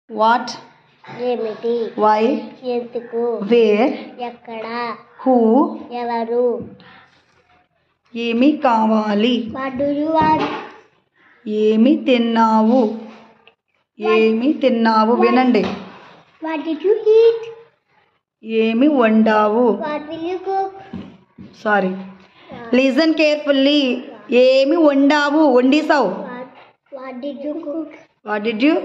what ఏమిటి why ఎందుకు wear ఎక్కడ హూ ఎవరు ఏమి కావాలి వాట్ డు యు వాంట్ ఏమి తిన్నావు ఏమి తిన్నావు వినండి వాట్ డిడ్ యు ఈట్ ఏమి వండావు what will you cook sorry listen carefully ఏమి వండావు వండిసావు what did you cook what did you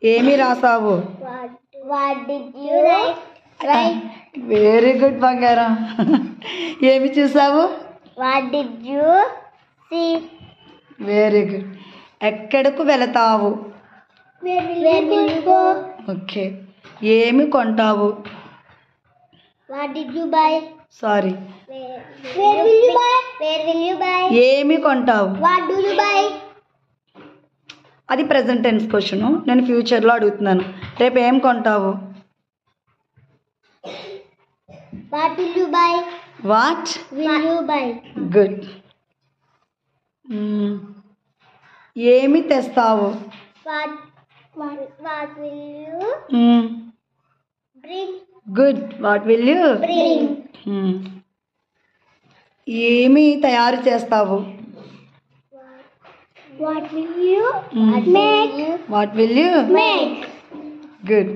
ఏమి రాసావు what did you write very good బంగారం ఏమి చూసావు what did you see very good ఎక్కడకు వెళతావు where will you go okay ఏమి కొంటావు what did you buy sorry where will you buy ఏమి కొంటావు వాట్ డు యు బై అది ప్రెజెంట్ టెన్స్ క్వశ్చన్ నేను ఫ్యూచర్లో అడుగుతున్నాను రేపు ఏం కొంటావు what will you buy what will you buy good ఏమి తెస్తావు what will you bring good what will you bring ఏమి తయారు చేస్తావు what will you make what will you make good